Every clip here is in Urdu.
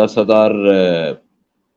10,000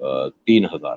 3,000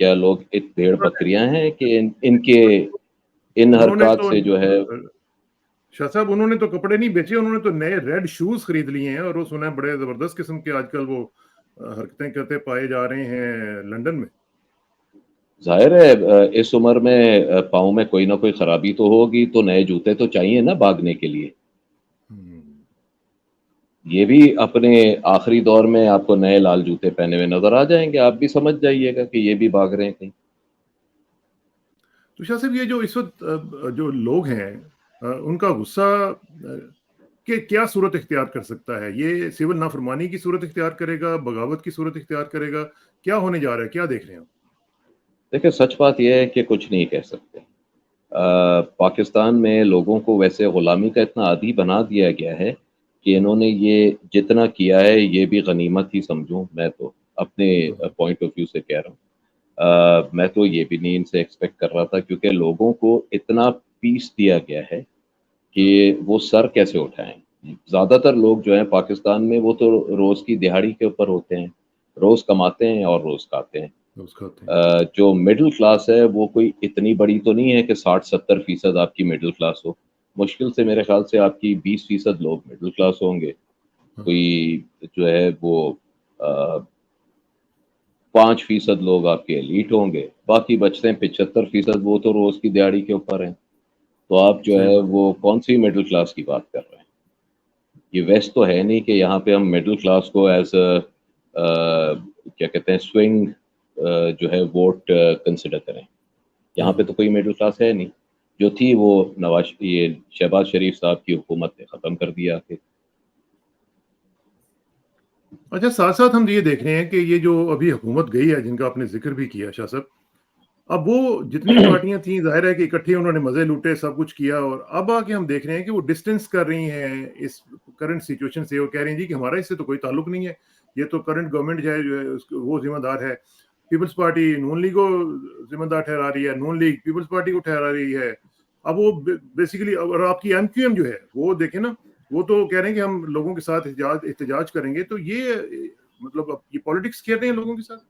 کیا لوگ بھیڑ بکریاں ہیں کہ ان کے ان انہوں نے حرکات تو سے جو ہے شاہ صاحب انہوں نے تو کپڑے نہیں بیچے, انہوں نے تو نئے ریڈ شوز خرید لیے ہیں, اور وہ سنا ہے بڑے زبردست قسم کے آج کل وہ حرکتیں کرتے پائے جا رہے ہیں لندن میں. ظاہر ہے اس عمر میں پاؤں میں کوئی نہ کوئی خرابی تو ہوگی, تو نئے جوتے تو چاہیے نا بھاگنے کے لیے. یہ بھی اپنے آخری دور میں آپ کو نئے لال جوتے پہنے ہوئے نظر آ جائیں گے, آپ بھی سمجھ جائیے گا کہ یہ بھی بھاگ رہے ہیں کہیں. تو شاہ صاحب یہ جو اس وقت جو لوگ ہیں ان کا غصہ کہ کیا صورت اختیار کر سکتا ہے؟ یہ سول نافرمانی کی صورت اختیار کرے گا, بغاوت کی صورت اختیار کرے گا, کیا ہونے جا رہا ہے, کیا دیکھ رہے ہیں آپ؟ دیکھیں سچ بات یہ ہے کہ کچھ نہیں کہہ سکتے. پاکستان میں لوگوں کو ویسے غلامی کا اتنا عادی بنا دیا گیا ہے کہ انہوں نے یہ جتنا کیا ہے یہ بھی غنیمت ہی سمجھوں. میں تو اپنے پوائنٹ آف ویو سے کہہ رہا ہوں, میں تو یہ بھی نہیں ان سے ایکسپیکٹ کر رہا تھا, کیونکہ لوگوں کو اتنا پیس دیا گیا ہے کہ وہ سر کیسے اٹھائیں. زیادہ تر لوگ جو ہیں پاکستان میں وہ تو روز کی دہاڑی کے اوپر ہوتے ہیں, روز کماتے ہیں اور روز کھاتے ہیں. جو مڈل کلاس ہے وہ کوئی اتنی بڑی تو نہیں ہے کہ 60-70% آپ کی مڈل کلاس ہو. مشکل سے میرے خیال سے آپ کی 20% لوگ مڈل کلاس ہوں گے, کوئی جو ہے وہ 5% لوگ آپ کے ایلیٹ ہوں گے, باقی بچتے ہیں 75%, وہ تو روز کی دیہاڑی کے اوپر ہیں. تو آپ جو صحیح ہے بات. وہ کون سی مڈل کلاس کی بات کر رہے ہیں؟ یہ ویسٹ تو ہے نہیں کہ یہاں پہ ہم مڈل کلاس کو ایز کیا کہتے ہیں سوئنگ جو ہے ووٹ کنسیڈر کریں. یہاں پہ تو کوئی مڈل کلاس ہے نہیں, جو تھی وہ یہ شہباز شریف صاحب کی حکومت نے ختم کر دیا. کہ اچھا, ساتھ ساتھ ہم یہ دیکھ رہے ہیں کہ یہ جو ابھی حکومت گئی ہے جن کا آپ نے ذکر بھی کیا شاہ صاحب, اب وہ جتنی پارٹیاں تھیں ظاہر ہے کہ اکٹھے انہوں نے مزے لوٹے, سب کچھ کیا, اور اب آ کے ہم دیکھ رہے ہیں کہ وہ ڈسٹینس کر رہی ہیں اس کرنٹ سچویشن سے, اور کہہ رہی ہیں جی کہ ہمارا اس سے تو کوئی تعلق نہیں ہے, یہ تو کرنٹ گورنمنٹ جو ہے وہ ذمہ دار ہے. پیپلز پارٹی نون لیگ کو ذمہ دار ٹھہرا رہی ہے, نون لیگ پیپلز پارٹی کو ٹھہرا رہی ہے. اب وہ بیسیکلی, اور آپ کی ایم جو ہے وہ دیکھیں نا, وہ تو کہہ رہے ہیں کہ ہم لوگوں کے ساتھ احتجاج کریں گے. تو یہ مطلب یہ پالیٹکس کھیل رہے ہیں لوگوں کے ساتھ.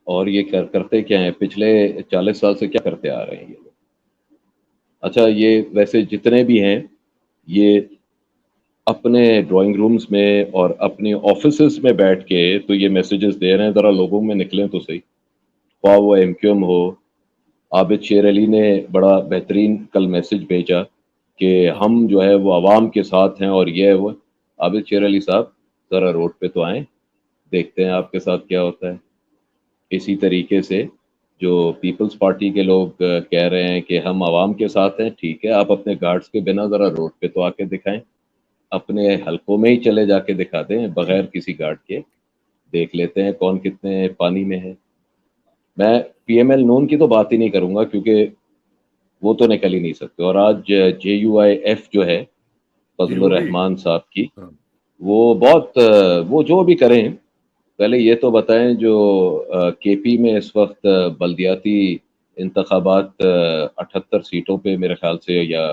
اور یہ کرتے کیا ہیں, پچھلے 40 سال سے کیا کرتے آ رہے ہیں یہ لوگ؟ اچھا, یہ ویسے جتنے بھی ہیں یہ اپنے ڈرائنگ رومز میں اور اپنے آفیسز میں بیٹھ کے تو یہ میسیجز دے رہے ہیں, ذرا لوگوں میں نکلیں تو صحیح. خواہ وہ ایم کیو ایم ہو, عابد شیر علی نے بڑا بہترین کل میسج بھیجا کہ ہم جو ہے وہ عوام کے ساتھ ہیں, اور یہ ہے وہ. عابد شیر علی صاحب ذرا روڈ پہ تو آئیں, دیکھتے ہیں آپ کے ساتھ کیا ہوتا ہے. اسی طریقے سے جو پیپلز پارٹی کے لوگ کہہ رہے ہیں کہ ہم عوام کے ساتھ ہیں, ٹھیک ہے, آپ اپنے گارڈز کے بنا ذرا روڈ پہ تو آ کے دکھائیں, اپنے حلقوں میں ہی چلے جا کے دکھا دیں بغیر کسی گارڈ کے, دیکھ لیتے ہیں کون کتنے پانی میں ہے. میں پی ایم ایل نون کی تو بات ہی نہیں کروں گا کیونکہ وہ تو نکل ہی نہیں سکتے. اور آج جے یو آئی ایف جو ہے جی فضل وہ بھی الرحمان صاحب کی, وہ بہت وہ جو بھی کریں, پہلے یہ تو بتائیں جو کے پی میں اس وقت بلدیاتی انتخابات 78 سیٹوں پہ میرے خیال سے یا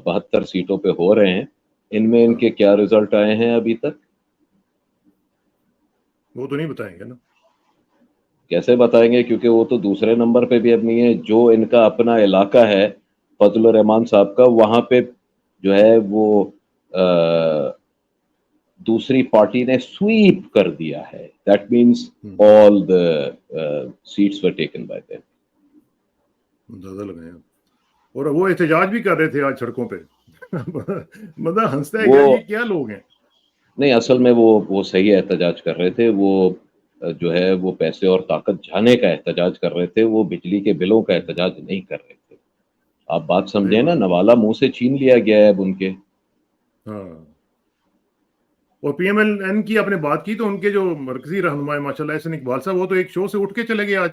72 سیٹوں پہ ہو رہے ہیں, ان میں ان کے کیا رزلٹ آئے ہیں ابھی تک؟ وہ تو نہیں بتائیں گے نا. کیسے بتائیں گے, کیونکہ وہ تو دوسرے نمبر پہ بھی اب نہیں ہے. جو ان کا اپنا علاقہ ہے فضل الرحمان صاحب کا, وہاں پہ جو ہے وہ دوسری پارٹی نے سویپ کر دیا ہے. That means all the seats were taken by them. اندازہ لگائیں, اور وہ احتجاج بھی کر رہے تھے آج سڑکوں پہ. مطلب ہنستا ہے وہ کیا, یہ کیا لوگ ہیں. نہیں, اصل میں وہ صحیح احتجاج کر رہے تھے. وہ جو ہے وہ پیسے اور طاقت جانے کا احتجاج کر رہے تھے, وہ بجلی کے بلوں کا احتجاج نہیں کر رہے تھے. آپ بات صحیح سمجھیں نا, بات. نوالا منہ سے چھین لیا گیا ہے اب ان کے. ہاں, اور پی ایم ایل این کی آپ نے بات کی تو ان کے جو مرکزی رہنما ماشاء اللہ احسن اقبال صاحب, وہ تو ایک شو سے اٹھ کے چلے گئے آج,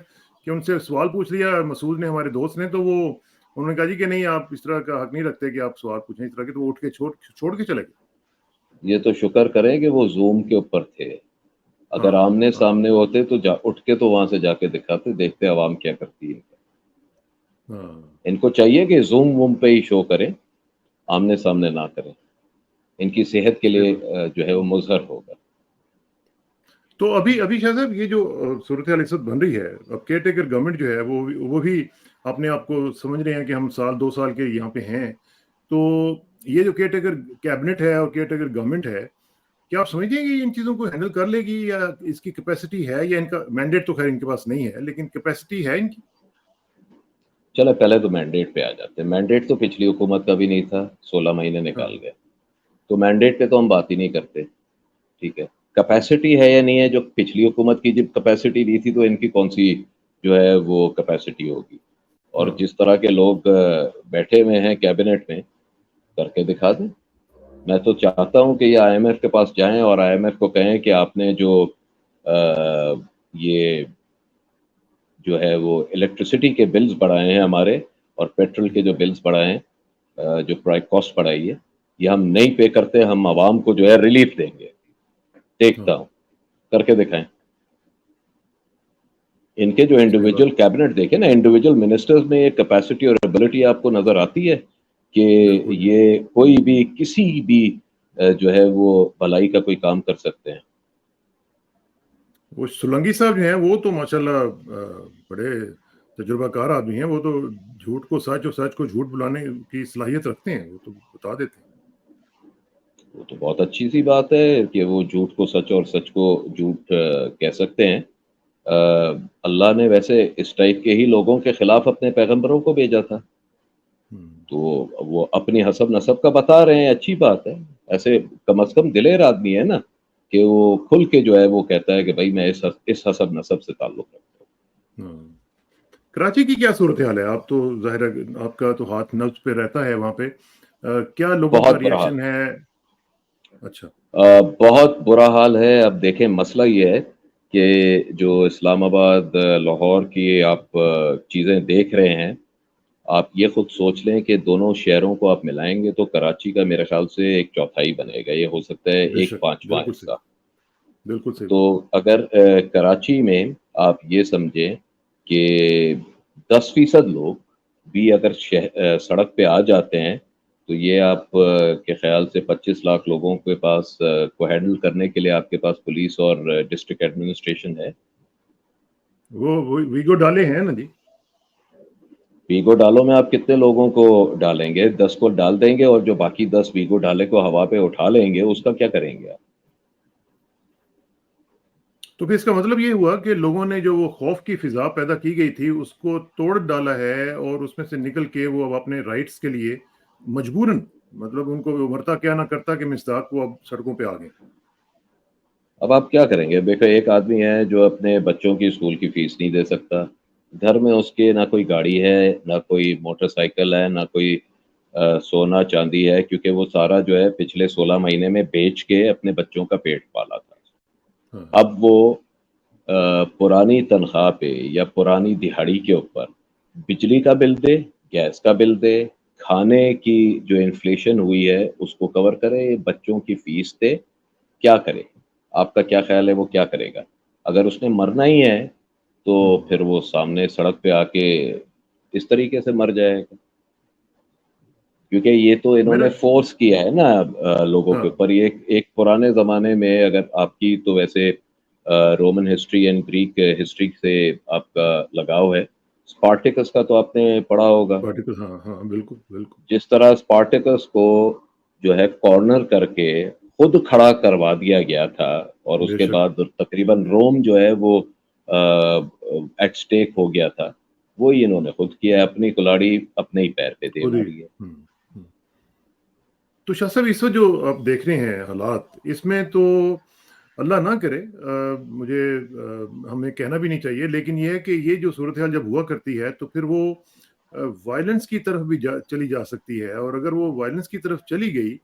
کہ ان سے سوال پوچھ لیا مسعود نے, ہمارے دوست نے, تو وہ انہوں نے کہا جی کہ نہیں آپ اس طرح کا حق نہیں رکھتے کہ آپ سوال پوچھیں اس طرح کے, تو وہ اٹھ کے چھوڑ کے چلے گئے. یہ تو شکر کریں کہ وہ زوم کے اوپر تھے. اگر آمنے سامنے ہوتے تو اٹھ کے تو وہاں سے جا کے دکھاتے, دیکھتے عوام کیا کرتی ہے. ان کو چاہیے کہ زوم ووم پہ ہی شو کریں, آمنے سامنے نہ کریں. ان کی صحت کے لیے جو ہے وہ مضر ہوگا. تو ابھی شاہ صاحب یہ جو صورتحال اس وقت بن رہی ہے، اب کیئر ٹیکر گورنمنٹ جو ہے وہ بھی اپنے آپ کو سمجھ رہے ہیں کہ ہم سال 2 سال کے یہاں پہ ہیں، تو یہ جو کیئر ٹیکر کیبنٹ ہے اور کیئر ٹیکر گورنمنٹ ہے، کیا آپ سمجھتے ہیں کہ ان چیزوں کو ہینڈل کر لے گی، یا اس کی کیپیسٹی ہے، یا ان کا مینڈیٹ تو خیر ان کے پاس نہیں ہے لیکن کیپیسٹی ہے ان کی؟ چلو پہلے تو مینڈیٹ پہ آ جاتے ہیں. مینڈیٹ تو پچھلی حکومت کا بھی نہیں تھا، 16 مہینے ہاں نکال گئے. تو مینڈیٹ پہ تو ہم بات ہی نہیں کرتے. ٹھیک ہے، کیپیسٹی ہے یا نہیں ہے؟ جو پچھلی حکومت کی جب کیپیسٹی دی تھی تو ان کی کون سی جو ہے وہ کیپیسٹی ہوگی؟ اور ہاں جس طرح کے لوگ بیٹھے ہوئے ہیں کیبنٹ میں، کر کے دکھا دیں. میں تو چاہتا ہوں کہ یہ آئی ایم ایف کے پاس جائیں اور آئی ایم ایف کو کہیں کہ آپ نے جو یہ جو ہے وہ الیکٹریسٹی کے بلز بڑھائے ہیں ہمارے، اور پیٹرول کے جو بلز بڑھائے ہیں، جو پرائس کاسٹ بڑھائی ہے، یہ ہم نہیں پے کرتے، ہم عوام کو جو ہے ریلیف دیں گے. ہاں دیکھتا ہوں، کر کے دکھائیں. ان کے جو صحیح بات، انڈیویجول کیبنٹ دیکھیں نا، انڈیویجول منسٹرز میں یہ کیپیسٹی اور ایبلٹی آپ کو نظر آتی ہے کہ بالکل. یہ کوئی بھی کسی بھی جو ہے وہ بھلائی کا کوئی کام کر سکتے ہیں. وہ سولنگی صاحب جو ہیں وہ تو ماشاءاللہ بڑے تجربہ کار آدمی ہیں، وہ تو جھوٹ کو سچ اور سچ کو جھوٹ بلانے کی صلاحیت رکھتے ہیں، وہ تو بتا دیتے ہیں. وہ تو بہت اچھی سی بات ہے کہ وہ جھوٹ کو سچ اور سچ کو جھوٹ کہہ سکتے ہیں. اللہ نے ویسے اس ٹائپ کے ہی لوگوں کے خلاف اپنے پیغمبروں کو بھیجا تھا، تو وہ اپنی حسب نسب کا بتا رہے ہیں، اچھی بات ہے. ایسے کم از کم دلیر آدمی ہے نا کہ وہ کھل کے جو ہے وہ کہتا ہے کہ بھائی میں اس حسب نسب سے تعلق رکھتا ہوں. ہاں. کراچی کی کیا صورتحال ہے؟ آپ تو ظاہر ہے آپ کا تو ہاتھ نبض پہ رہتا ہے وہاں پہ، کیا لوگوں کا بہت برا حال، ریئیکشن ہے؟ اچھا. بہت برا حال ہے. اب دیکھیں مسئلہ یہ ہے کہ جو اسلام آباد لاہور کی آپ چیزیں دیکھ رہے ہیں، آپ یہ خود سوچ لیں کہ دونوں شہروں کو آپ ملائیں گے تو کراچی کا میرے خیال سے 1/4 بنے گا، یہ ہو سکتا ہے بے شک، 1/5 بالکل صحیح، حصہ. بالکل صحیح تو بات. اگر کراچی میں آپ یہ سمجھیں کہ 10% لوگ بھی اگر سڑک پہ آ جاتے ہیں تو یہ آپ کے خیال سے 25 لاکھ لوگوں کے پاس کو ہینڈل کرنے کے لیے آپ کے پاس پولیس اور ڈسٹرکٹ ایڈمنسٹریشن ہے. وہ ویگو ڈالے ہیں نا جی. ویگو ڈالو میں آپ کتنے لوگوں کو ڈالیں گے؟ 10 کو ڈال دیں گے، اور جو باقی 10 ویگو ڈالے کو ہوا پہ اٹھا لیں گے، اس کا کیا کریں گے آپ؟ تو پھر اس کا مطلب یہ ہوا کہ لوگوں نے جو وہ خوف کی فضا پیدا کی گئی تھی اس کو توڑ ڈالا ہے، اور اس میں سے نکل کے وہ اب اپنے رائٹس کے لیے مجبوراً، مطلب ان کو مرتا کیا نہ کرتا کہ مصداق وہ اب سڑکوں پہ آ گئے. اب آپ کیا کریں گے؟ دیکھو ایک آدمی ہے جو اپنے بچوں کی اسکول کی فیس نہیں دے سکتا، گھر میں اس کے نہ کوئی گاڑی ہے، نہ کوئی موٹر سائیکل ہے، نہ کوئی سونا چاندی ہے، کیونکہ وہ سارا جو ہے پچھلے 16 مہینے میں بیچ کے اپنے بچوں کا پیٹ پالا تھا. ہاں. اب وہ پرانی تنخواہ پہ یا پرانی دہاڑی کے اوپر بجلی کا بل دے، گیس کا بل دے، کھانے کی جو انفلیشن ہوئی ہے اس کو کور کرے، بچوں کی فیس دے، کیا کرے؟ آپ کا کیا خیال ہے وہ کیا کرے گا؟ اگر اس نے مرنا ہی ہے تو پھر وہ سامنے سڑک پہ آ کے اس طریقے سے مر جائے گا، کیونکہ یہ تو انہوں میرا نے فورس کیا ہے نا لوگوں ہاں کے اوپر. یہ ایک پرانے زمانے میں، اگر آپ کی تو ویسے Roman history and Greek history سے آپ کا لگاؤ ہے، اسپارٹیکس کا تو آپ نے پڑھا ہوگا. پارٹیکل، ہاں ہاں بالکل بالکل. جس طرح اسپارٹیکس کو جو ہے کارنر کر کے خود کھڑا کروا دیا گیا تھا، اور اس بے کے شک. بعد تقریباً روم جو ہے وہ ایٹ سٹیک ہو گیا تھا. وہی انہوں نے خود کیا ہے، اپنی کلاڑی اپنے ہی پیر پہ دے خود ہی. ماری ہے. تو شاہ صاحب اس وقت جو آپ دیکھ رہے ہیں حالات، اس میں تو اللہ نہ کرے، مجھے ہمیں کہنا بھی نہیں چاہیے، لیکن یہ ہے کہ یہ جو صورتحال جب ہوا کرتی ہے تو پھر وہ وائلنس کی طرف بھی چلی جا سکتی ہے، اور اگر وہ وائلنس کی طرف چلی گئی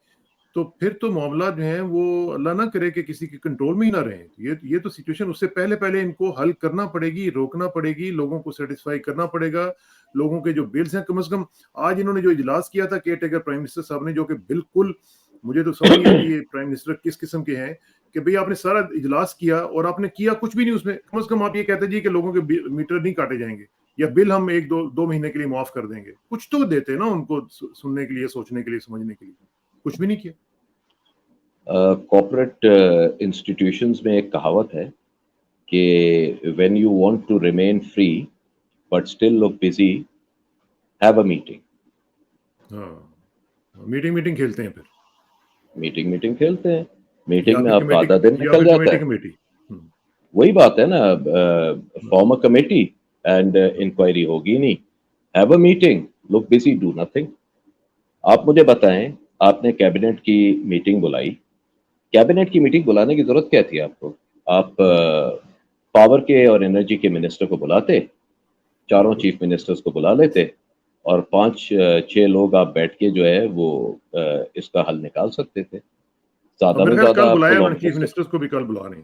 تو پھر تو معاملات جو ہیں وہ اللہ نہ کرے کہ کسی کے کنٹرول میں ہی نہ رہیں. یہ تو سچویشن اس سے پہلے ان کو حل کرنا پڑے گی، روکنا پڑے گی، لوگوں کو سیٹسفائی کرنا پڑے گا. لوگوں کے جو بلز ہیں، کم از کم آج انہوں نے جو اجلاس کیا تھا کیئر ٹیکر پرائم منسٹر صاحب نے، جو کہ بالکل مجھے تو سمجھ نہیں آتی یہ پرائم منسٹر کس قسم کے ہیں کہ بھئی آپ نے سارا اجلاس کیا اور آپ نے کیا کچھ بھی نہیں اس میں. کم از کم آپ یہ کہتے جی کہ لوگوں کے میٹر نہیں کاٹے جائیں گے، یا بل ہم 1-2 مہینے کے لیے معاف کر دیں گے. کچھ تو دیتے نا ان کو سننے کے لیے، سوچنے کے لیے، سمجھنے کے لیے. کچھ بھی نہیں کیا. کارپوریٹ انسٹیٹیوشنز میں ایک کہاوت ہے کہ when you want to remain free but still look busy, have a meeting. ہاں میٹنگ کھیلتے ہیں پھر میٹنگ کھیلتے ہیں. یا میٹنگ میں پھر آپ کا کمیٹی آدھا دن یا نکل پھر جاتا ہے. کمیٹی وہی بات ہے نا, form a committee and inquiry ہوگی نہیں. Have a meeting, look busy, do nothing. آپ مجھے بتائیں, آپ نے کیبنٹ کی میٹنگ بلائی. کیبنٹ کی میٹنگ بلانے کی ضرورت کیا تھی آپ کو؟ آپ پاور کے اور انرجی کے منسٹر کو بلاتے, چاروں چیف منسٹرز کو بلا لیتے, اور 5-6 لوگ آپ بیٹھ کے جو ہے وہ اس کا حل نکال سکتے تھے. زیادہ میں میرے خیال زیادہ کل آپ کو بلایا انہوں نے لانگ چیف ڈسکس. منسٹرز کو بھی کل بلا رہے ہیں.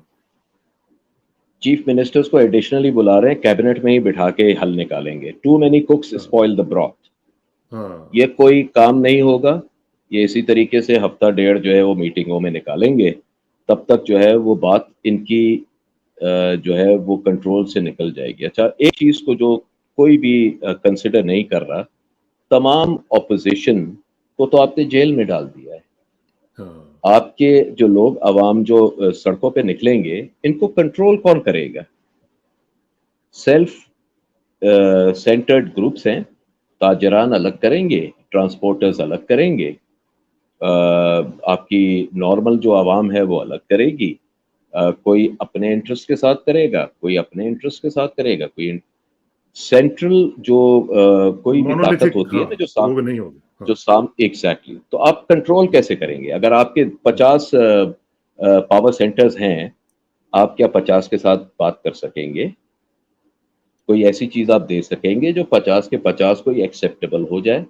چیف منسٹرز کو ایڈیشنلی بلا رہے ہیں, کیبنٹ میں ہی بٹھا کے حل نکالیں گے. Too many cooks spoil the broth. یہ کوئی کام نہیں ہوگا. یہ اسی طریقے سے ہفتہ ڈیڑھ جو ہے وہ میٹنگوں میں نکالیں گے, تب تک جو ہے وہ بات ان کی جو ہے وہ کنٹرول سے نکل جائے گی. اچھا, ایک چیز کو جو کوئی بھی کنسیڈر نہیں کر رہا, تمام اپوزیشن کو تو آپ نے جیل میں ڈال دیا ہے. آپ کے جو لوگ عوام جو سڑکوں پہ نکلیں گے, ان کو کنٹرول کون کرے گا؟ سیلف سینٹرڈ گروپس ہیں. تاجران الگ کریں گے, ٹرانسپورٹرز الگ کریں گے, آپ کی نارمل جو عوام ہے وہ الگ کرے گی. کوئی اپنے انٹرسٹ کے ساتھ کرے گا, کوئی اپنے انٹرسٹ کے ساتھ کرے گا, کوئی سینٹرل جو کوئی بھی طاقت ہوتی ہے نا جو سام ایگزیکٹلی. تو آپ کنٹرول کیسے کریں گے؟ اگر آپ کے 50 پاور سینٹرز ہیں, آپ کیا 50 کے ساتھ بات کر سکیں گے؟ کوئی ایسی چیز آپ دے سکیں گے جو 50 کے 50 کو ایکسیپٹیبل ہو جائے؟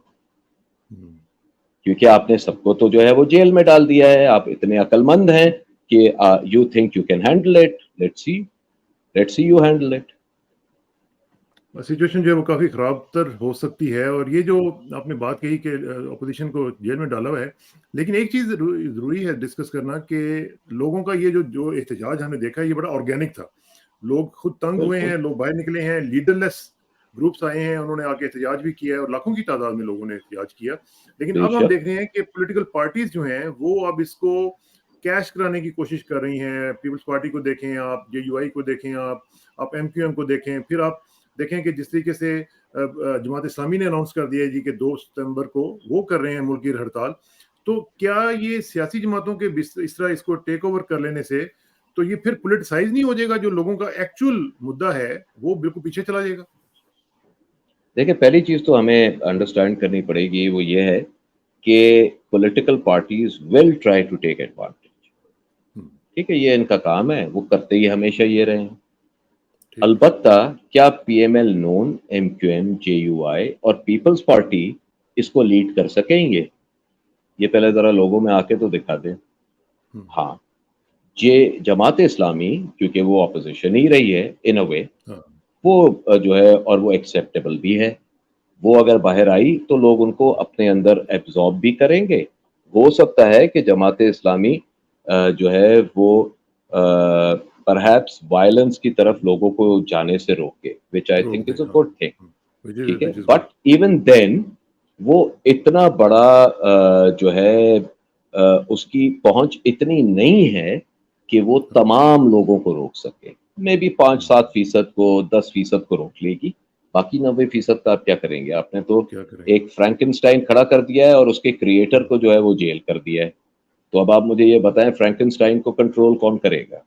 کیونکہ آپ نے سب کو تو جو ہے وہ جیل میں ڈال دیا ہے. آپ اتنے عقل مند ہیں کہ you think you can handle it. Let's see you handle it. Situation جو ہے وہ کافی خراب تر ہو سکتی ہے. اور یہ جو آپ نے بات کہی کہ اپوزیشن کو جیل میں ڈالا ہوا ہے, لیکن ایک چیز ضروری ہے ڈسکس کرنا کہ لوگوں کا یہ جو احتجاج ہم نے دیکھا ہے یہ بڑا آرگینک تھا. لوگ خود تنگ ہوئے ہیں, لوگ باہر نکلے ہیں, لیڈر لیس گروپس آئے ہیں, انہوں نے آ کے احتجاج بھی کیا ہے اور لاکھوں کی تعداد میں لوگوں نے احتجاج کیا. لیکن اب ہم دیکھ رہے ہیں کہ پولیٹیکل پارٹیز جو ہیں وہ اب اس کو کیش کرانے کی کوشش کر رہی ہیں. پیپلز پارٹی کو دیکھیں آپ, JUI کو دیکھیں آپ MQM کو دیکھیں, پھر آپ دیکھیں کہ جس طریقے سے جماعت اسلامی نے اناؤنس کر دیا ہے جی کہ 2 ستمبر کو وہ کر رہے ہیں ملکی ہڑتال. تو کیا یہ سیاسی جماعتوں کے اس طرح اس کو ٹیک اوور کر لینے سے تو یہ پھر پولیٹیسائز نہیں ہو جائے گا؟ جو لوگوں کا ایکچوئل مدعا ہے وہ بالکل پیچھے چلا جائے گا. دیکھیں, پہلی چیز تو ہمیں انڈرسٹینڈ کرنی پڑے گی, وہ یہ ہے کہ political parties will try to take advantage. ٹھیک ہے, یہ ان کا کام ہے, وہ کرتے ہی ہمیشہ یہ رہے ہیں. البتہ کیا PML نون, MQM, JUI اور پیپلز پارٹی اس کو لیڈ کر سکیں گے؟ یہ پہلے ذرا لوگوں میں آ کے تو دکھا دیں. ہاں, جماعت اسلامی کیونکہ وہ اپوزیشن ہی رہی ہے ان اے وے, وہ جو ہے اور وہ ایکسیپٹیبل بھی ہے. وہ اگر باہر آئی تو لوگ ان کو اپنے اندر ایبزارب بھی کریں گے. ہو سکتا ہے کہ جماعت اسلامی جو ہے وہ پرہیپس وائلنس کی طرف لوگوں کو جانے سے روکے, which I think is a good thing. ٹھیک ہے, بٹ ایون دین وہ اتنا بڑا جو ہے اس کی پہنچ اتنی نہیں ہے کہ وہ تمام لوگوں کو روک سکے. میں بھی 5-7% کو 10% کو روک لے گی, باقی 90% کا آپ کیا کریں گے؟ آپ نے تو ایک فرینکنسٹائن کھڑا کر دیا ہے اور اس کے کریٹر کو جو ہے وہ جیل کر دیا ہے. تو اب آپ مجھے یہ بتائیں, فرینکنسٹائن کو کنٹرول کون کرے گا؟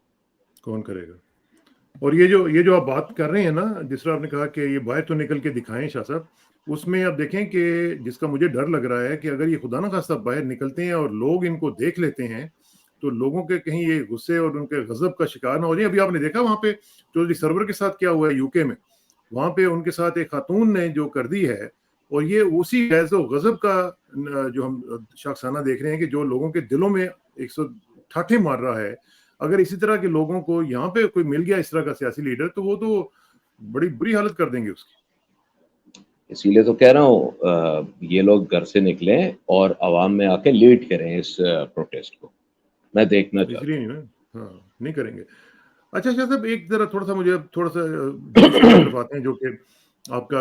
اور یہ جو آپ بات کر رہے ہیں نا, جس طرح آپ نے کہا کہ یہ باہر تو نکل کے دکھائیں شاہ صاحب, اس میں آپ دیکھیں کہ جس کا مجھے ڈر لگ رہا ہے کہ اگر یہ خدا نہ خواستہ باہر نکلتے ہیں اور لوگ ان کو دیکھ لیتے ہیں تو لوگوں کے کہیں یہ غصے اور ان کے غضب کا شکار نہ ہو جائیں. ابھی آپ نے دیکھا وہاں پہ چودھری سرور کے ساتھ کیا ہوا ہے UK میں, وہاں پہ ان کے ساتھ ایک خاتون نے جو کر دی ہے, اور یہ اسی غیظ و غضب کا جو ہم شاخسانہ دیکھ رہے ہیں کہ جو لوگوں کے دلوں میں 100 ٹھاٹھے مار رہا ہے. اگر اسی طرح کے لوگوں کو یہاں پہ کوئی مل گیا اس طرح کا سیاسی لیڈر تو وہ تو بڑی بری حالت کر دیں گے اس کی. اسی لیے تو کہہ رہا ہوں یہ لوگ گھر سے نکلیں اور عوام میں آ کے لیڈ کریں اس پروٹیسٹ کو. میں دیکھنا چاہتا ہوں. اس لیے نہیں کریں گے. اچھا صاحب, ایک ذرا تھوڑا سا مجھے تھوڑا سا جوڈیشری کی طرف آتے ہیں جو کہ آپ کا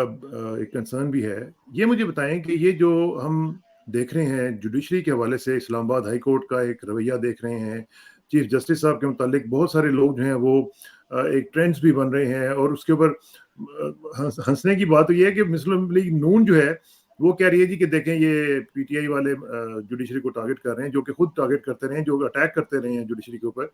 ایک کنسرن بھی ہے. یہ مجھے بتائیں کہ یہ جو ہم دیکھ رہے ہیں جوڈیشری کے حوالے سے, اسلام آباد ہائی کورٹ کا ایک رویہ دیکھ رہے ہیں, چیف جسٹس صاحب کے متعلق بہت سارے لوگ جو ہیں وہ ایک ٹرینڈز بھی بن رہے ہیں، اور اس کے اوپر ہنسنے کی بات یہ ہے کہ مسلم لیگ نون جو ہے وہ کہہ رہی ہے جی کہ دیکھیں یہ پی ٹی آئی والے جوڈیشری کو ٹارگٹ کر رہے ہیں، جو کہ خود ٹارگٹ کرتے رہے ہیں، جو اٹیک کرتے رہے ہیں جوڈیشری کے اوپر.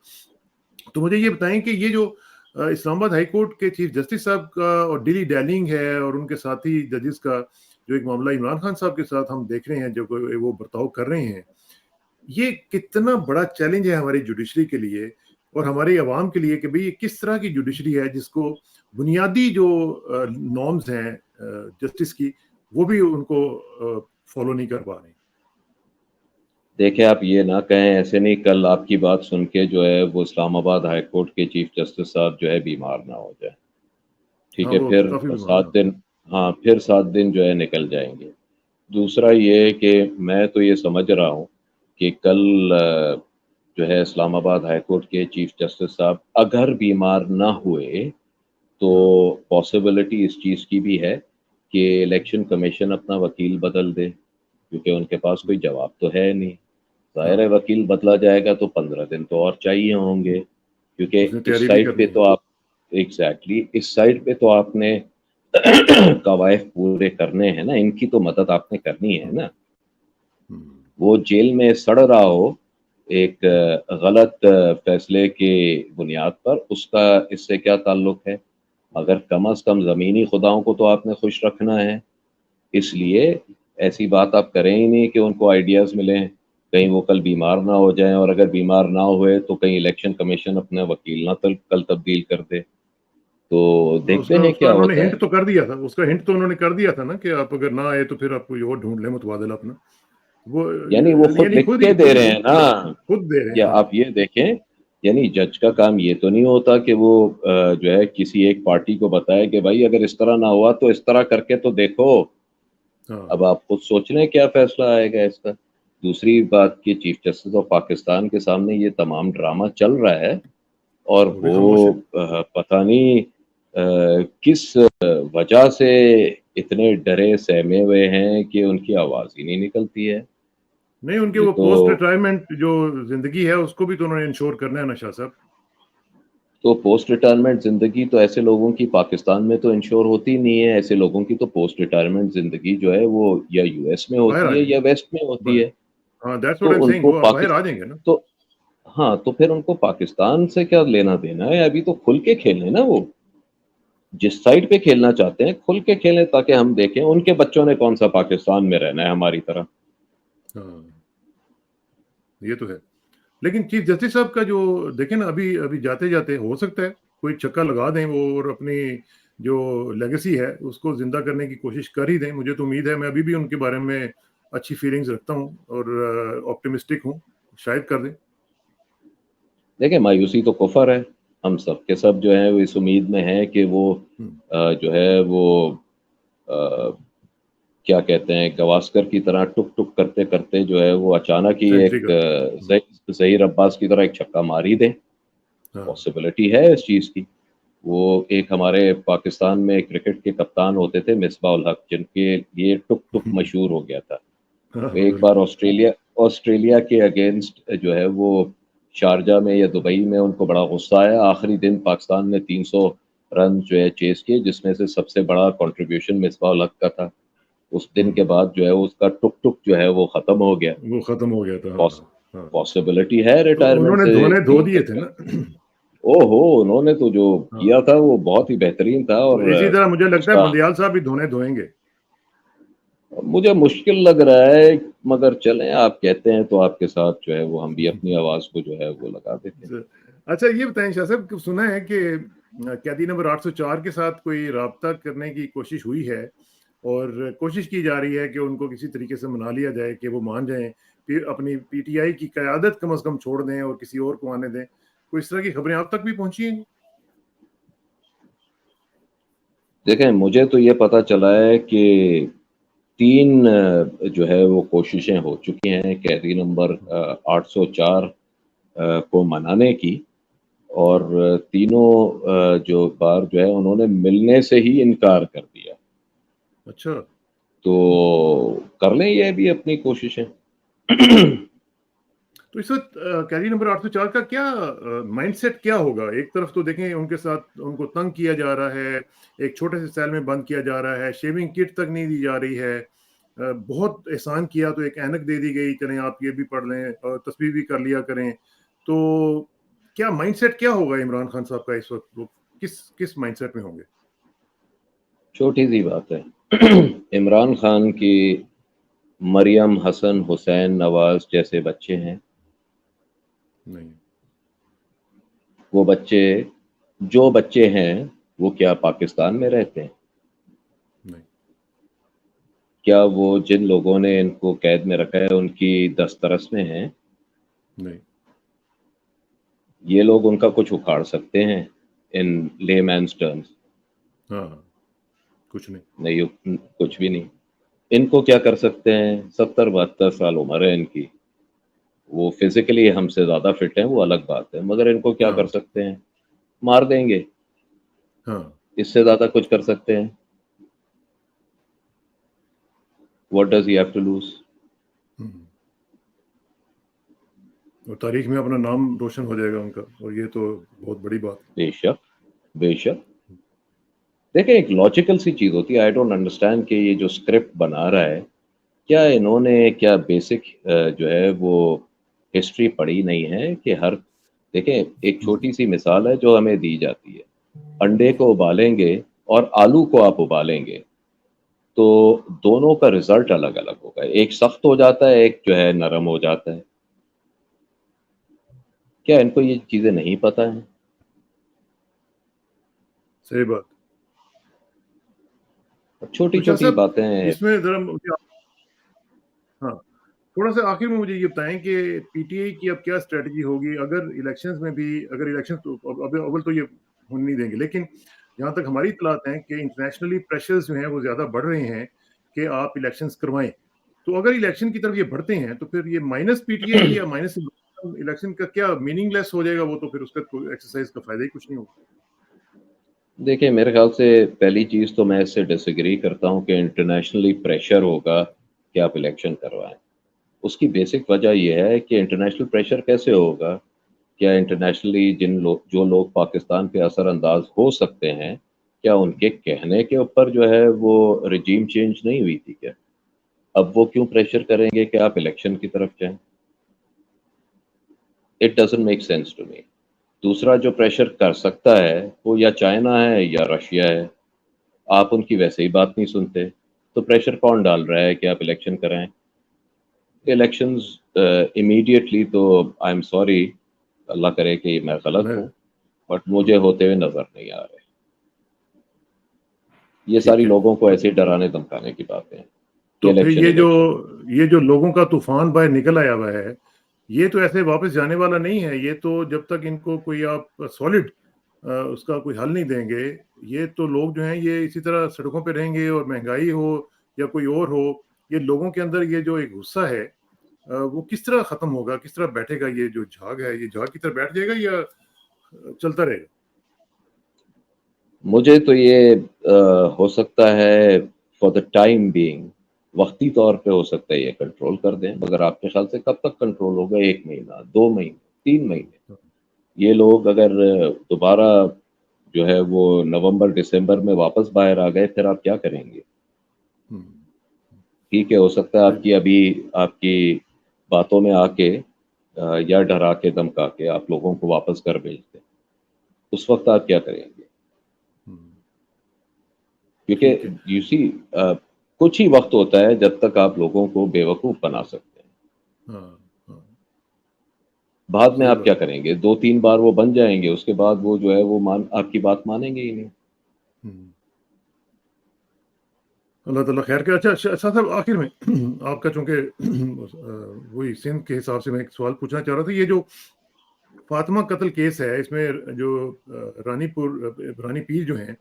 تو مجھے یہ بتائیں کہ یہ جو اسلام آباد ہائی کورٹ کے چیف جسٹس صاحب کا اور ڈیلی ڈیلنگ ہے اور ان کے ساتھی ججز کا جو ایک معاملہ عمران خان صاحب کے ساتھ ہم دیکھ رہے ہیں جو وہ برتاؤ کر رہے ہیں، یہ کتنا بڑا چیلنج ہے ہماری جوڈیشری کے لیے اور ہماری عوام کے لیے کہ بھئی یہ کس طرح کی جوڈیشری ہے جس کو بنیادی جو نارمز ہیں جسٹس کی وہ بھی ان کو فالو نہیں کر پا رہے ہیں. دیکھیں آپ یہ نہ کہیں، ایسے نہیں کل آپ کی بات سن کے جو ہے وہ اسلام آباد ہائی کورٹ کے چیف جسٹس صاحب جو ہے بیمار نہ ہو جائے، ٹھیک ہے، وہ پھر کافی بیمار 7 دن، ہاں پھر 7 دن جو ہے نکل جائیں گے. دوسرا یہ کہ میں تو یہ سمجھ رہا ہوں کہ کل جو ہے اسلام آباد ہائی کورٹ کے چیف جسٹس صاحب اگر بیمار نہ ہوئے تو پاسبلٹی اس چیز کی بھی ہے کہ الیکشن کمیشن اپنا وکیل بدل دے، کیونکہ ان کے پاس کوئی جواب تو ہے نہیں. ظاہر ہے وکیل بدلا جائے گا تو 15 دن تو اور چاہیے ہوں گے، کیونکہ اس نے اس تیاری بھی سائڈ پہ کرنی ہے. تو آپ ایگزیکٹلی اس سائڈ پہ تو آپ نے قوائف پورے کرنے ہیں نا، ان کی تو مدد آپ نے کرنی ہے نا. وہ جیل میں سڑ رہا ہو ایک غلط فیصلے کی بنیاد پر، اس کا اس سے کیا تعلق ہے؟ مگر کم از کم زمینی خداؤں کو تو آپ نے خوش رکھنا ہے. اس لیے ایسی بات آپ کریں ہی نہیں کہ ان کو آئیڈیاز ملیں، کہیں وہ کل بیمار نہ ہو جائیں، اور اگر بیمار نہ ہوئے تو کہیں الیکشن کمیشن اپنا وکیل نہ کل تبدیل کر دے. تو دیکھتے ہیں اس کا کیا انہوں نے ہوتا ہے. ہنٹ تو کر دیا تھا، اس کا ہنٹ تو انہوں نے کر دیا تھا نا کہ آپ اگر نہ آئے تو پھر آپ کوئی اور ڈھونڈ لیں متبادل اپنا. وہ یعنی وہ خود لکھ کے دے رہے ہیں نا، خود دے رہے ہیں. یا آپ یہ دیکھیں، یعنی جج کا کام یہ تو نہیں ہوتا کہ وہ جو ہے کسی ایک پارٹی کو بتائے کہ بھائی اگر اس طرح نہ ہوا تو اس طرح کر کے تو دیکھو. اب آپ خود سوچ لیں کیا فیصلہ آئے گا اس کا. دوسری بات کہ چیف جسٹس آف پاکستان کے سامنے یہ تمام ڈرامہ چل رہا ہے اور بھی خاموش ہے. وہ پتہ نہیں کس وجہ سے اتنے ڈرے سہمے ہوئے ہیں کہ ان کی آواز ہی نہیں نکلتی ہے. نہیں ان کے یہ وہ تو پوسٹ ریٹائرمنٹ جو زندگی ہے اس کو بھی تو انہوں نے انشور کرنا ہے نا شاہ صاحب. تو پوسٹ ریٹائرمنٹ زندگی تو ایسے لوگوں کی پاکستان میں تو انشور ہوتی نہیں ہے. ایسے لوگوں کی تو پوسٹ ریٹائرمنٹ زندگی جو ہے وہ یا یو ایس میں باہر آ ہوتی ہے جائیں یا گے. ویسٹ میں ہوتی ہے. ہاں دیٹس واٹ تو آئی ایم ان سیئنگ، کو وہ باہر آ جائیں گے نا. تو ہاں تو پھر ان کو پاکستان سے کیا لینا دینا ہے؟ ابھی تو کھل کے کھیلیں نا، وہ جس سائڈ پہ کھیلنا چاہتے ہیں کھل کے کھیلیں تاکہ ہم دیکھیں ان کے بچوں نے کون سا پاکستان میں رہنا ہے ہماری طرح. ہاں یہ تو ہے. لیکن چیف جسٹس صاحب کا جو دیکھیں نا ابھی جاتے جاتے ہو سکتا ہے کوئی چکا لگا دیں وہ اور اپنی جو لیگیسی ہے اس کو زندہ کرنے کی کوشش کر ہی دیں. مجھے تو امید ہے، میں ابھی بھی ان کے بارے میں اچھی فیلنگز رکھتا ہوں اور آپٹیمسٹک ہوں، شاید کر دیں. دیکھیں مایوسی تو کفر ہے. ہم سب کے سب جو ہے وہ اس امید میں ہیں کہ وہ جو ہے وہ کیا کہتے ہیں گواسکر کی طرح ٹک ٹک کرتے کرتے جو ہے وہ اچانک ہی سینچری ایک کر دیں. ظہیر عباس کی طرح ایک چھکا مار ہی دیں. پاسبلٹی ہے اس چیز کی. وہ ایک ہمارے پاکستان میں کرکٹ کے کپتان ہوتے تھے مصباح الحق، جن کے یہ ٹک ٹک مشہور ہو گیا تھا. ایک بار آسٹریلیا کے اگینسٹ جو ہے وہ شارجہ میں یا دبئی میں ان کو بڑا غصہ آیا. آخری دن پاکستان نے 300 رن جو ہے چیز کیے، جس میں سے سب سے بڑا کنٹریبیوشن مصباح الحق کا تھا. اس دن کے بعد جو ہے اس کا ٹک ٹک جو ہے وہ ختم ہو گیا. وہ ختم ہو گیا تھا. پاسبلٹی ہے تو انہوں ریٹائرمنٹ نے سے دھونے دھو دیے تھے نکل نا. او ہو انہوں نے تو جو کیا تھا وہ بہت ہی بہترین تھا. تو اور اسی طرح مجھے اس لگتا ہے کا بندیال صاحب بھی دھونے دھوئیں گے. مجھے مشکل لگ رہا ہے، مگر چلیں آپ کہتے ہیں تو آپ کے ساتھ جو ہے وہ ہم بھی اپنی آواز کو جو ہے وہ لگا دیتے ہیں. اچھا یہ بتائیں شاہ صاحب، سنا ہے کہ قیدی نمبر 804 کے ساتھ کوئی رابطہ کرنے کی کوشش ہوئی ہے اور کوشش کی جا رہی ہے کہ ان کو کسی طریقے سے منا لیا جائے کہ وہ مان جائیں، پھر اپنی پی ٹی آئی کی قیادت کم از کم چھوڑ دیں اور کسی اور کو آنے دیں. کوئی اس طرح کی خبریں آپ تک بھی پہنچی ہیں؟ دیکھیں مجھے تو یہ پتہ چلا ہے کہ 3 جو ہے وہ کوششیں ہو چکی ہیں قیدی نمبر 804 کو منانے کی، اور تینوں جو بار جو ہے انہوں نے ملنے سے ہی انکار کر دیا. اچھا تو کر لیں یہ بھی اپنی کوششیں. تو اس وقت کیری نمبر 804 کا کیا مائنڈ سیٹ کیا ہوگا؟ ایک طرف تو دیکھیں ان کے ساتھ ان کو تنگ کیا جا رہا ہے، ایک چھوٹے سے سیل میں بند کیا جا رہا ہے، شیونگ کٹ تک نہیں دی جا رہی ہے، بہت احسان کیا تو ایک اینک دے دی گئی، چلیں آپ یہ بھی پڑھ لیں اور تصویر بھی کر لیا کریں. تو کیا مائنڈ سیٹ کیا ہوگا عمران خان صاحب کا اس وقت؟ وہ کس مائنڈ سیٹ میں ہوں گے؟ چھوٹی سی بات ہے. عمران خان کی مریم، حسن، حسین، نواز جیسے بچے ہیں. نہیں. وہ بچے جو بچے ہیں وہ کیا پاکستان میں رہتے ہیں؟ نہیں. کیا وہ جن لوگوں نے ان کو قید میں رکھا ہے ان کی دسترس میں ہیں؟ نہیں. یہ لوگ ان کا کچھ اکھاڑ سکتے ہیں ان لے مینس ٹرمز؟ ہاں، کچھ نہیں. نہیں، کچھ بھی نہیں. ان کو کیا کر سکتے ہیں؟ 70-72 سال عمر ہے ان کی. وہ فزیکلی ہم سے زیادہ فٹ ہیں، وہ الگ بات ہے، مگر ان کو کیا ہاں. کر سکتے ہیں؟ مار دیں گے. ہاں. اس سے زیادہ کچھ کر سکتے ہیں؟ What does he have to lose? اور تاریخ میں اپنا نام روشن ہو جائے گا ان کا، اور یہ تو بہت بڑی بات ہے. بے شک، بے شک. دیکھیں، ایک لاجیکل سی چیز ہوتی ہے. آئی ڈونٹ انڈرسٹینڈ کہ یہ جو اسکرپٹ بنا رہا ہے، کیا انہوں نے کیا بیسک جو ہے وہ ہسٹری پڑھی نہیں ہے کہ دیکھیں ایک چھوٹی سی مثال ہے جو ہمیں دی جاتی ہے. انڈے کو ابالیں گے اور آلو کو آپ ابالیں گے تو دونوں کا رزلٹ الگ الگ ہوگا. ایک سخت ہو جاتا ہے، ایک جو ہے نرم ہو جاتا ہے. کیا ان کو یہ چیزیں نہیں پتہ ہیں؟ صحیح بات. چھوٹی تو شاہ چھوٹی صاحب باتیں ہیں. اس میں ذرا ہاں تھوڑا سا آخر میں مجھے یہ بتائیں کہ پی ٹی آئی کی اب کیا اسٹریٹجی ہوگی اگر الیکشنز میں بھی، اگر الیکشن اول تو یہ ہونے نہیں دیں گے، لیکن جہاں تک ہماری اطلاعات ہیں کہ انٹرنیشنلی پریشرز جو ہیں وہ زیادہ بڑھ رہے ہیں کہ آپ الیکشنز کروائیں. تو اگر الیکشن کی طرف یہ بڑھتے ہیں تو پھر یہ مائنس پی ٹی آئی یا مائنس الیکشن کا کیا میننگ لیس ہو جائے گا؟ وہ تو پھر اس کا ایکسرسائز کا فائدہ ہی کچھ نہیں ہوگا. دیکھیں میرے خیال سے پہلی چیز تو میں اس سے ڈس ایگری کرتا ہوں کہ انٹرنیشنلی پریشر ہوگا کہ آپ الیکشن کروائیں. اس کی بیسک وجہ یہ ہے کہ انٹرنیشنل پریشر کیسے ہوگا؟ کیا انٹرنیشنلی جو لوگ پاکستان پہ اثر انداز ہو سکتے ہیں، کیا ان کے کہنے کے اوپر جو ہے وہ رجیم چینج نہیں ہوئی تھی کیا؟ اب وہ کیوں پریشر کریں گے کہ آپ الیکشن کی طرف جائیں؟ It doesn't make sense to me. دوسرا جو پریشر کر سکتا ہے وہ یا چائنا ہے یا رشیا ہے. آپ ان کی ویسے ہی بات نہیں سنتے، تو پریشر کون ڈال رہا ہے کہ آپ الیکشن کرائیں؟ الیکشنز امیڈیٹلی تو آئی ایم سوری، اللہ کرے کہ میں غلط میں ہوں، بٹ مجھے ہوتے ہوئے نظر نہیں آ رہے. یہ ساری ٹھیک ہے. لوگوں کو ایسے ڈرانے دھمکانے کی باتیں ہیں کہ تو پھر الیکشن الیکشن. یہ جو لوگوں کا طوفان باہر نکل آیا ہوا ہے، یہ تو ایسے واپس جانے والا نہیں ہے. یہ تو جب تک ان کو کوئی آپ سالڈ اس کا کوئی حل نہیں دیں گے، یہ تو لوگ جو ہیں یہ اسی طرح سڑکوں پہ رہیں گے، اور مہنگائی ہو یا کوئی اور ہو، یہ لوگوں کے اندر یہ جو ایک غصہ ہے وہ کس طرح ختم ہوگا؟ کس طرح بیٹھے گا؟ یہ جو جھاگ ہے یہ جھاگ کی طرح بیٹھ جائے گا یا چلتا رہے گا؟ مجھے تو یہ ہو سکتا ہے فار دا ٹائم بینگ، وقتی طور پہ ہو سکتا ہے یہ کنٹرول کر دیں، مگر آپ کے خیال سے کب تک کنٹرول ہوگا؟ 1 مہینہ، 2 مہینے، 3 مہینے؟ یہ لوگ اگر دوبارہ جو ہے وہ نومبر دسمبر میں واپس باہر آ گئے، پھر آپ کیا کریں گے؟ ٹھیک ہے، ہو سکتا ہے آپ کی باتوں میں آ کے یا ڈرا کے دھمکا کے آپ لوگوں کو واپس گھر بھیج دیں. اس وقت آپ کیا کریں گے؟ کیونکہ ٹھیک ہے. یو سی کچھ ہی وقت ہوتا ہے جب تک آپ لوگوں کو بیوقوف بنا سکتے ہیں. ہاں ہاں، بعد میں صحیح آپ بات. کیا کریں گے؟ 2-3 بار وہ بن جائیں گے، اس کے بعد وہ جو ہے وہ آپ کی بات مانیں گے ہی نہیں. اللہ تعالیٰ خیر کرے. اچھا شاہ صاحب آخر میں آپ کا چونکہ وہی سندھ کے حساب سے میں ایک سوال پوچھنا چاہ رہا تھا. یہ جو فاطمہ قتل کیس ہے، اس میں جو رانی پیر جو ہیں،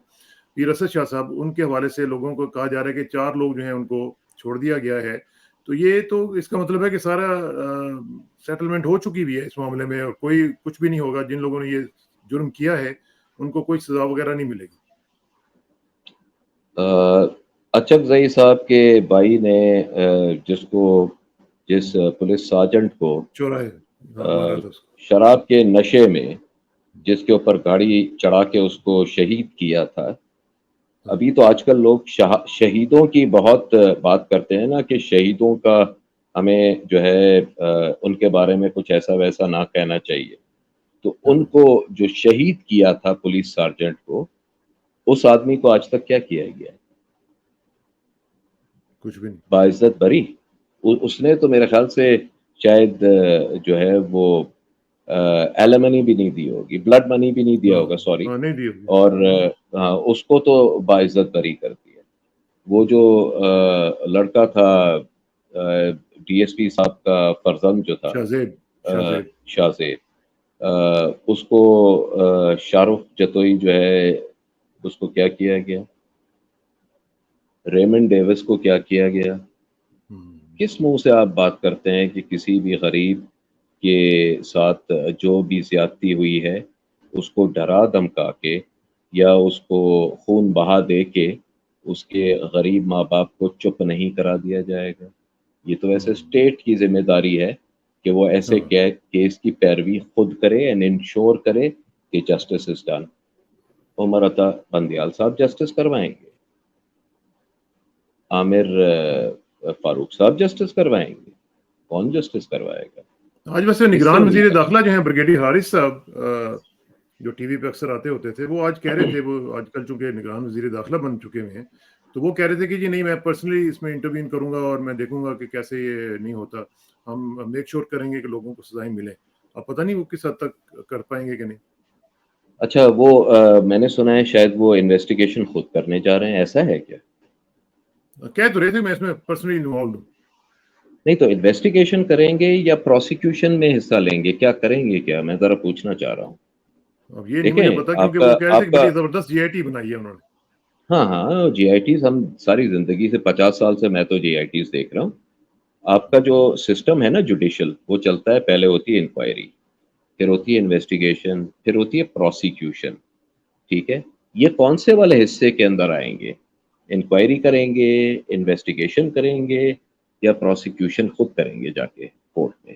پیر اسد شاہ صاحب، ان کے حوالے سے لوگوں کو کہا جا رہا ہے کہ 4 لوگ جو ہیں ان کو چھوڑ دیا گیا ہے. تو یہ تو اس کا مطلب ہے کہ سارا سیٹلمنٹ ہو چکی بھی ہے اس معاملے میں، اور کوئی کچھ بھی نہیں ہوگا. جن لوگوں نے یہ جرم کیا ہے ان کو کوئی سزا وغیرہ نہیں ملے گی. اچک زئی صاحب کے بھائی نے جس پولیس سارجنٹ کو چوراہے. مارا تھا اس کو. شراب کے نشے میں جس کے اوپر گاڑی چڑھا کے اس کو شہید کیا تھا. ابھی تو آج کل لوگ شہیدوں کی بہت بات کرتے ہیں نا کہ شہیدوں کا ہمیں جو ہے ان کے بارے میں کچھ ایسا ویسا نہ کہنا چاہیے. تو ان کو جو شہید کیا تھا پولیس سارجنٹ کو, اس آدمی کو آج تک کیا کیا گیا؟ کچھ بھی نہیں. باعزت بری. اس نے تو میرے خیال سے شاید جو ہے وہ ایلیمنی بھی نہیں دی ہوگی, بلڈ منی بھی نہیں دیا ہوگا, سوری. نہیں دی ہوگی. اور اس کو تو باعزت بری کر دیا. وہ جو لڑکا تھا ڈی ایس پی صاحب کا فرزند جو تھا شاہزیب, اس کو شاہ رخ جتوئی جو ہے اس کو کیا کیا گیا, ریمنڈ ڈیوس کو کیا کیا گیا. کس منہ سے آپ بات کرتے ہیں کہ کسی بھی غریب کے ساتھ جو بھی زیادتی ہوئی ہے اس کو ڈرا دھمکا کے یا اس کو خون بہا دے کے اس کے غریب ماں باپ کو چپ نہیں کرا دیا جائے گا؟ یہ تو ویسے اسٹیٹ کی ذمہ داری ہے کہ وہ ایسے کیس کی پیروی خود کرے اینڈ انشور کرے کہ justice is done. Umar Ata Bandial صاحب جسٹس کروائیں گے, عامر فاروق صاحب جسٹس کروائیں گے, کون جسٹس کروائے گا؟ آج ویسے نگران وزیر داخلہ جو ہیں بریگیڈیئر حارث صاحب جو ٹی وی پہ اکثر آتے ہوتے تھے, وہ آج کہہ رہے تھے, وہ آج کل چونکہ نگران وزیر داخلہ بن چکے ہیں, تو وہ کہہ رہے تھے کہ جی نہیں, میں پرسنلی اس میں انٹروین کروں گا اور میں دیکھوں گا کہ کیسے یہ نہیں ہوتا, ہم میک شور کریں گے کہ لوگوں کو سزائیں ملیں. اب پتہ نہیں وہ کس حد تک کر پائیں گے کہ نہیں. اچھا, وہ میں نے سنا ہے شاید وہ انویسٹیگیشن خود کرنے جا رہے ہیں, ایسا ہے کیا؟ کہہ تو رہے تھے, میں اس میں پرسنلی انوالوڈ ہوں. نہیں تو انویسٹیگیشن کریں گے یا پروسیکیوشن میں حصہ لیں گے, کیا کریں گے, کیا میں ذرا پوچھنا چاہ رہا ہوں. اب یہ نہیں مجھے پتا, کیونکہ وہ کہہ رہے تھے کہ بڑی زبردست جی آئی ٹی بنائی ہے انہوں نے. ہاں, جی آئی ٹیز ہم ساری زندگی سے 50 سال سے میں تو جی آئی ٹیز دیکھ رہا ہوں. آپ کا جو سسٹم ہے نا جوڈیشل, وہ چلتا ہے, پہلے ہوتی ہے انکوائری, پھر ہوتی ہے انویسٹیگیشن, پھر ہوتی ہے پروسیکیوشن. ٹھیک ہے, یہ کون سے والے حصے کے اندر آئیں گے؟ انکوائری کریں گے, انویسٹیگیشن کریں گے, یا پروسیکیوشن خود کریں گے جا کے کورٹ میں؟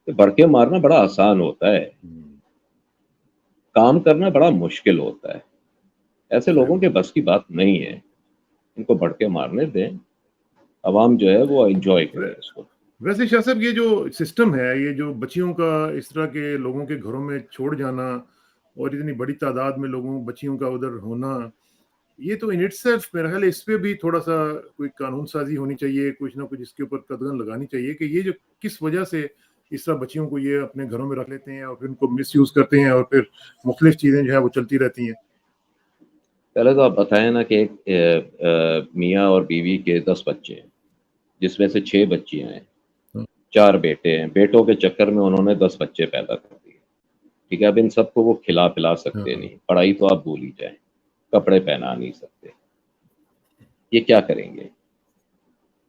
بڑکے مارنا بڑا آسان ہوتا ہے, کام کرنا بڑا مشکل ہوتا ہے. ایسے لوگوں کے بس کی بات نہیں ہے, ان کو بڑکے مارنے دیں, عوام جو ہے وہ انجوائے کرے اس کو. ویسے شاہ صاحب, یہ جو سسٹم ہے, یہ جو بچیوں کا اس طرح کے لوگوں کے گھروں میں چھوڑ جانا اور اتنی بڑی تعداد میں بچیوں کا ادھر ہونا, یہ تو ان اٹ سیلف میرا خیال ہے اس پہ بھی تھوڑا سا کوئی قانون سازی ہونی چاہیے, کچھ نہ کچھ اس کے اوپر قدغن لگانی چاہیے کہ یہ جو کس وجہ سے اس طرح بچیوں کو یہ اپنے گھروں میں رکھ لیتے ہیں اور پھر ان کو مس یوز کرتے ہیں اور پھر مختلف چیزیں جو ہے وہ چلتی رہتی ہیں. پہلے تو آپ بتائیں نا کہ میاں اور بیوی کے 10 بچے ہیں, جس میں سے 6 بچیاں ہیں, 4 بیٹے ہیں. بیٹوں کے چکر میں انہوں نے 10 بچے پیدا کر دیے. ٹھیک ہے, اب ان سب کو وہ کھلا پلا سکتے نہیں, پڑھائی تو آپ بھول ہی جائیں, کپڑے پہنا نہیں سکتے. یہ کیا کریں گے؟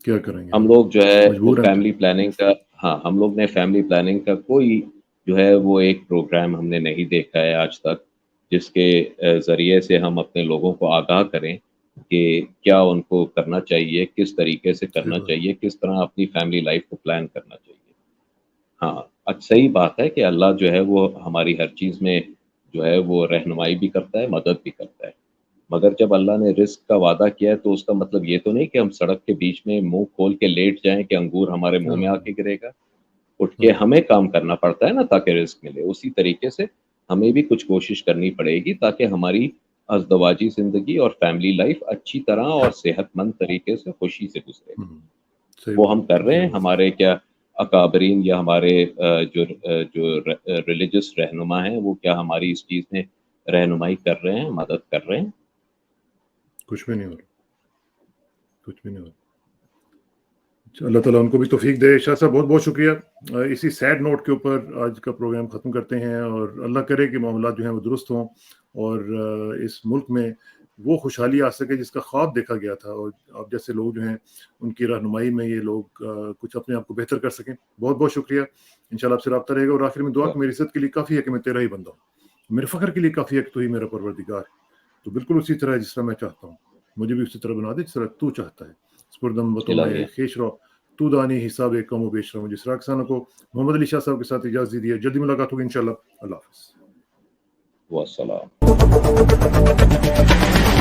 کیا کریں گے؟ ہم لوگ جو ہے وہ مجبور ہیں. فیملی پلاننگ کا, ہاں ہم لوگ نے فیملی پلاننگ کا کوئی جو ہے وہ ایک پروگرام ہم نے نہیں دیکھا ہے آج تک, جس کے ذریعے سے ہم اپنے لوگوں کو آگاہ کریں کہ کیا ان کو کرنا چاہیے, کس طریقے سے کرنا چاہیے, کس طرح اپنی فیملی لائف کو پلان کرنا چاہیے. ہاں, صحیح بات ہے کہ اللہ جو ہے وہ ہماری ہر چیز میں جو ہے وہ رہنمائی بھی کرتا ہے, مدد بھی کرتا ہے. مگر جب اللہ نے رزق کا وعدہ کیا ہے تو اس کا مطلب یہ تو نہیں کہ ہم سڑک کے بیچ میں منہ کھول کے لیٹ جائیں کہ انگور ہمارے منہ میں آ کے گرے گا. اٹھ کے ہمیں کام کرنا پڑتا ہے نا تاکہ رزق ملے. اسی طریقے سے ہمیں بھی کچھ کوشش کرنی پڑے گی تاکہ ہماری ازدواجی زندگی اور فیملی لائف اچھی طرح اور صحت مند طریقے سے خوشی سے گزرے. وہ ہم کر رہے ہیں. ہمارے کیا اکابرین یا ہمارے جو ریلیجس رہنما ہیں وہ کیا ہماری اس چیز میں رہنمائی کر رہے ہیں, مدد کر رہے ہیں؟ کچھ بھی نہیں ہو رہا, کچھ بھی نہیں ہو رہا. اللہ تعالیٰ ان کو بھی توفیق دے. شاہ صاحب بہت بہت شکریہ. اسی سیڈ نوٹ کے اوپر آج کا پروگرام ختم کرتے ہیں, اور اللہ کرے کہ معاملات جو ہیں وہ درست ہوں اور اس ملک میں وہ خوشحالی آ سکے جس کا خواب دیکھا گیا تھا, اور آپ جیسے لوگ جو ہیں ان کی رہنمائی میں یہ لوگ کچھ اپنے آپ کو بہتر کر سکیں. بہت بہت شکریہ. انشاءاللہ آپ سے رابطہ رہے گا. اور آخر میں دعا کہ میری عزت کے لیے کافی ہے کہ میں تیرا ہی بندہ ہوں, میرے فخر کے لیے کافی ہے کہ تو ہی میرا پروردگار ہے. تو بالکل اسی طرح جس طرح میں چاہتا ہوں مجھے بھی اسی طرح بنا دے جس طرح تو چاہتا ہے. سپردم بتوں میں خیش رو تو دانی حساب کم و بیش رہا ہوں. جس کسانوں کو محمد علی شاہ صاحب کے ساتھ اجازت دیجیے. جلدی ملاقات ہوگی انشاءاللہ. اللہ حافظ. والسلام.